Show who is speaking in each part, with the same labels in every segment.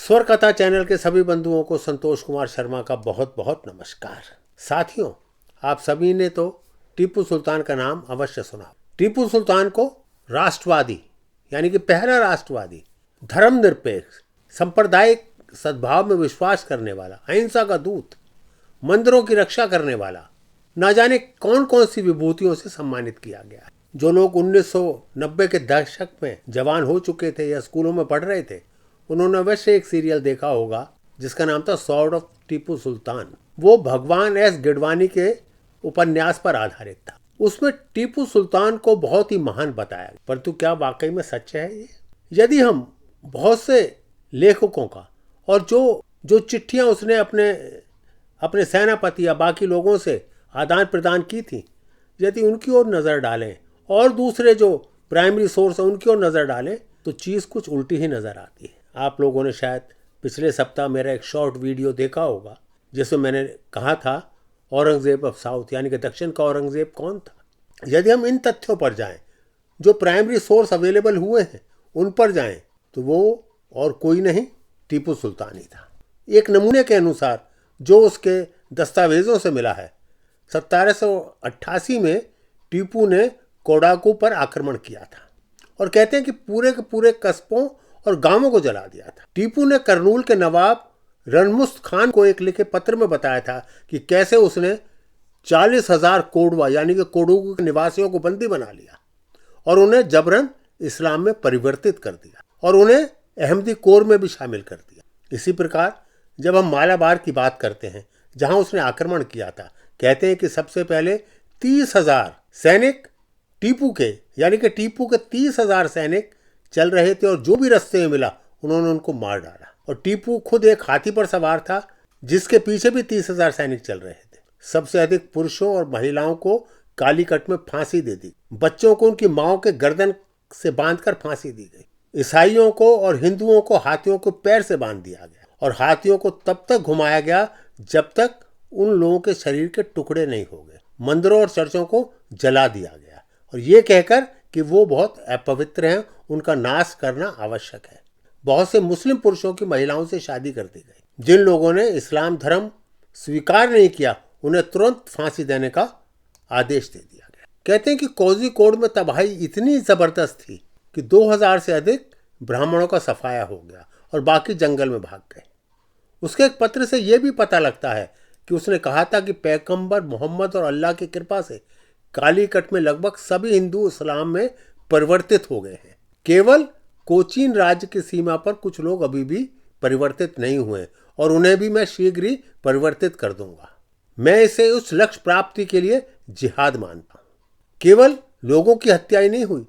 Speaker 1: स्वर कथा चैनल के सभी बंधुओं को संतोष कुमार शर्मा का बहुत बहुत नमस्कार। साथियों, आप सभी ने तो टीपू सुल्तान का नाम अवश्य सुना। टीपू सुल्तान को राष्ट्रवादी यानी कि पहला राष्ट्रवादी, धर्मनिरपेक्ष, सांप्रदायिक सद्भाव में विश्वास करने वाला, अहिंसा का दूत, मंदिरों की रक्षा करने वाला, न जाने कौन कौन सी विभूतियों से सम्मानित किया गया। जो लोग 1990 के दशक में जवान हो चुके थे या स्कूलों में पढ़ रहे थे, उन्होंने अवश्य एक सीरियल देखा होगा जिसका नाम था सॉर्ड ऑफ टीपू सुल्तान। वो भगवान एस गिडवानी के उपन्यास पर आधारित था। उसमें टीपू सुल्तान को बहुत ही महान बताया, परंतु क्या वाकई में सच है ये? यदि हम बहुत से लेखकों का और जो चिट्ठियां उसने अपने सेनापति या बाकी लोगों से आदान प्रदान की थी, यदि उनकी ओर नज़र डालें और दूसरे जो प्राइमरी सोर्स है उनकी ओर नज़र डालें तो चीज़ कुछ उल्टी ही नज़र आती है। आप लोगों ने शायद पिछले सप्ताह मेरा एक शॉर्ट वीडियो देखा होगा जिसमें मैंने कहा था औरंगजेब ऑफ साउथ यानी कि दक्षिण का औरंगजेब कौन था। यदि हम इन तथ्यों पर जाएं, जो प्राइमरी सोर्स अवेलेबल हुए हैं उन पर जाएं, तो वो और कोई नहीं, टीपू सुल्तान ही था। एक नमूने के अनुसार जो उसके दस्तावेजों से मिला है, 1788 में टीपू ने कोडागू पर आक्रमण किया था और कहते हैं कि पूरे के पूरे कस्बों और गांवों को जला दिया था। टीपू ने करनूल के नवाब रणमुस्त खान को एक लिखे पत्र में बताया था कि कैसे उसने 40,000 कोडवा यानी कि कोडगू के निवासियों को बंदी बना लिया और उन्हें जबरन इस्लाम में परिवर्तित कर दिया और उन्हें अहमदी कोर में भी शामिल कर दिया। इसी प्रकार जब हम मालाबार की बात करते हैं जहां उसने आक्रमण किया था, कहते हैं कि सबसे पहले 30,000 सैनिक टीपू के यानी कि टीपू के 30,000 सैनिक चल रहे थे और जो भी रास्ते में मिला उन्होंने उनको मार डाला। और टीपू खुद एक हाथी पर सवार था जिसके पीछे भी 30,000 सैनिक चल रहे थे। सबसे अधिक पुरुषों और महिलाओं को कालीकट में फांसी दे दी। बच्चों को उनकी माओ के गर्दन से बांधकर फांसी दी गई। ईसाइयों को और हिंदुओं को हाथियों को पैर से बांध दिया गया और हाथियों को तब तक घुमाया गया जब तक उन लोगों के शरीर के टुकड़े नहीं हो गए। मंदिरों और चर्चों को जला दिया गया और ये कहकर कि वो बहुत अपवित्र हैं, उनका नाश करना आवश्यक है। बहुत से मुस्लिम पुरुषों की महिलाओं से शादी कर दी गई। जिन लोगों ने इस्लाम धर्म स्वीकार नहीं किया उन्हें तुरंत फांसी देने का आदेश दे दिया गया। कहते हैं कि कोझिकोड में तबाही इतनी जबरदस्त थी कि 2000 से अधिक ब्राह्मणों का सफाया हो गया और बाकी जंगल में भाग गए। उसके एक पत्र से यह भी पता लगता है कि उसने कहा था कि पैगंबर मोहम्मद और अल्लाह की कृपा से कालीकट में लगभग सभी हिंदू इस्लाम में परिवर्तित हो गए हैं। केवल कोचीन राज्य की सीमा पर कुछ लोग अभी भी परिवर्तित नहीं हुए और उन्हें भी मैं शीघ्र ही परिवर्तित कर दूंगा। मैं इसे उस लक्ष्य प्राप्ति के लिए जिहाद मानता हूं। केवल लोगों की हत्या ही नहीं हुई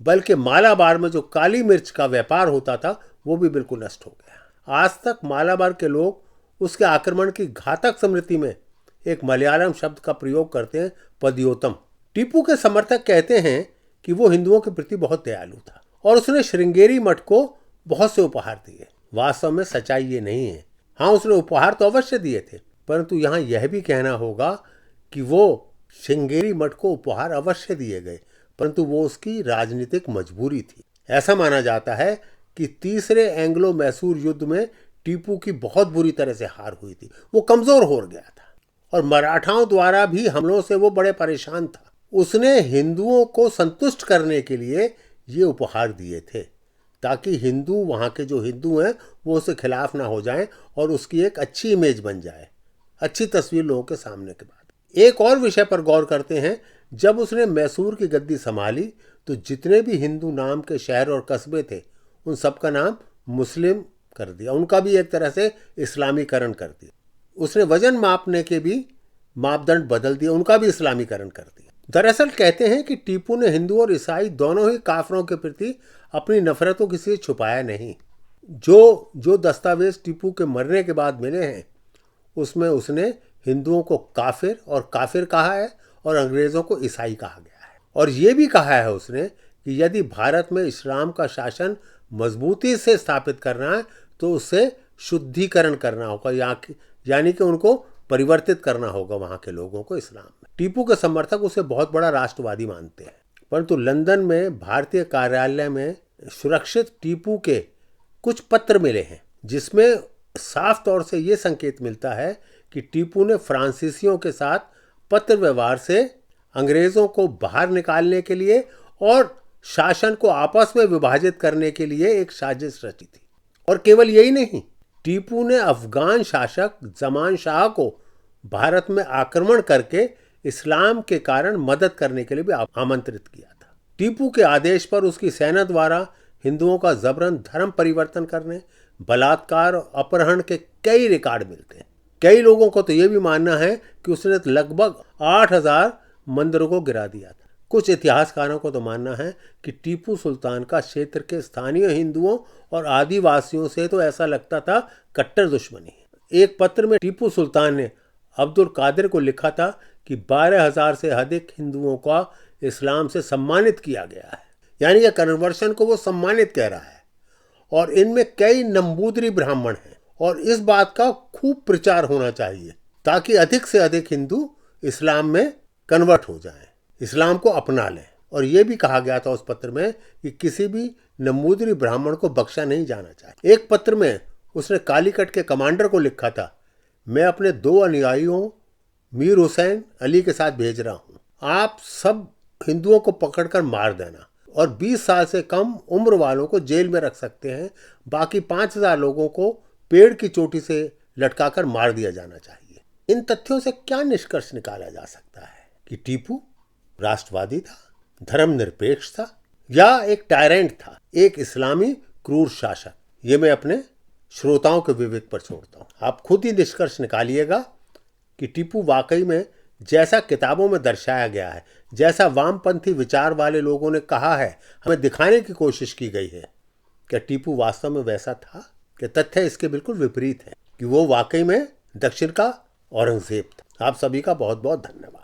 Speaker 1: बल्कि मालाबार में जो काली मिर्च का व्यापार होता था वो भी बिल्कुल नष्ट हो गया। आज तक मालाबार के लोग उसके आक्रमण की घातक स्मृति में एक मलयालम शब्द का प्रयोग करते हैं, पदयोतम। टीपू के समर्थक कहते हैं कि वो हिंदुओं के प्रति बहुत दयालु था और उसने श्रृंगेरी मठ को बहुत से उपहार दिए। वास्तव में सच्चाई ये नहीं है। हाँ, उसने उपहार तो अवश्य दिए थे, परंतु यहाँ यह भी कहना होगा कि वो श्रृंगेरी मठ को उपहार अवश्य दिए गए, परंतु वो उसकी राजनीतिक मजबूरी थी। ऐसा माना जाता है कि तीसरे एंग्लो मैसूर युद्ध में टीपू की बहुत बुरी तरह से हार हुई थी। वो कमजोर हो गया था और मराठाओं द्वारा भी हमलों से वो बड़े परेशान था। उसने हिंदुओं को संतुष्ट करने के लिए ये उपहार दिए थे ताकि हिंदू, वहाँ के जो हिंदू हैं, वो उसके खिलाफ ना हो जाएं और उसकी एक अच्छी इमेज बन जाए, अच्छी तस्वीर लोगों के सामने के बाद। एक और विषय पर गौर करते हैं, जब उसने मैसूर की गद्दी संभाली तो जितने भी हिंदू नाम के शहर और कस्बे थे उन सबका नाम मुस्लिम कर दिया, उनका भी एक तरह से इस्लामीकरण कर दिया। उसने वजन मापने के भी मापदंड बदल दिए, उनका भी इस्लामीकरण कर दिया। दरअसल कहते हैं कि टीपू ने हिंदू और ईसाई दोनों ही काफिरों के प्रति अपनी नफरत को किसी से छुपाया नहीं। जो दस्तावेज टीपू के मरने के बाद मिले हैं उसमें उसने हिंदुओं को काफिर और काफिर कहा है और अंग्रेजों को ईसाई कहा गया है। और ये भी कहा है उसने कि यदि भारत में इस्लाम का शासन मजबूती से स्थापित करना है तो उससे शुद्धिकरण करना होगा, यानी कि उनको परिवर्तित करना होगा वहां के लोगों को इस्लाम में। टीपू के समर्थक उसे बहुत बड़ा राष्ट्रवादी मानते हैं, परंतु लंदन में भारतीय कार्यालय में सुरक्षित टीपू के कुछ पत्र मिले हैं जिसमें साफ तौर से ये संकेत मिलता है कि टीपू ने फ्रांसीसियों के साथ पत्र व्यवहार से अंग्रेजों को बाहर निकालने के लिए और शासन को आपस में विभाजित करने के लिए एक साजिश रची थी। और केवल यही नहीं, टीपू ने अफगान शासक जमान शाह को भारत में आक्रमण करके इस्लाम के कारण मदद करने के लिए भी आमंत्रित किया था। टीपू के आदेश पर उसकी सेना द्वारा हिंदुओं का जबरन धर्म परिवर्तन करने, बलात्कार और अपहरण के कई रिकॉर्ड मिलते हैं। कई लोगों को तो यह भी मानना है कि उसने लगभग 8000 मंदिरों को गिरा दिया था। कुछ इतिहासकारों को तो मानना है कि टीपू सुल्तान का क्षेत्र के स्थानीय हिंदुओं और आदिवासियों से तो ऐसा लगता था कट्टर दुश्मनी है। एक पत्र में टीपू सुल्तान ने अब्दुल कादिर को लिखा था कि 12,000 से अधिक हिंदुओं का इस्लाम से सम्मानित किया गया है, यानी कि कन्वर्शन को वो सम्मानित कह रहा है, और इनमें कई नंबूदरी ब्राह्मण हैं। और इस बात का खूब प्रचार होना चाहिए ताकि अधिक से अधिक हिंदू इस्लाम में कन्वर्ट हो जाएं, इस्लाम को अपना लें। और ये भी कहा गया था उस पत्र में कि किसी भी नंबूदरी ब्राह्मण को बख्शा नहीं जाना चाहिए। एक पत्र में उसने कालीकट के कमांडर को लिखा था, मैं अपने 2 अनुयायियों मीर हुसैन अली के साथ भेज रहा हूँ, आप सब हिंदुओं को पकड़कर मार देना और 20 साल से कम उम्र वालों को जेल में रख सकते हैं, बाकी 5000 लोगों को पेड़ की चोटी से लटकाकर मार दिया जाना चाहिए। इन तथ्यों से क्या निष्कर्ष निकाला जा सकता है कि टीपू राष्ट्रवादी था, धर्मनिरपेक्ष था, या एक टायरेंट था, एक इस्लामी क्रूर शासक? ये मैं अपने श्रोताओं के विवेक पर छोड़ता हूँ। आप खुद ही निष्कर्ष निकालिएगा कि टीपू वाकई में जैसा किताबों में दर्शाया गया है, जैसा वामपंथी विचार वाले लोगों ने कहा है, हमें दिखाने की कोशिश की गई है, क्या टीपू वास्तव में वैसा था? कि तथ्य इसके बिल्कुल विपरीत है कि वो वाकई में दक्षिण का औरंगजेब था। आप सभी का बहुत बहुत धन्यवाद।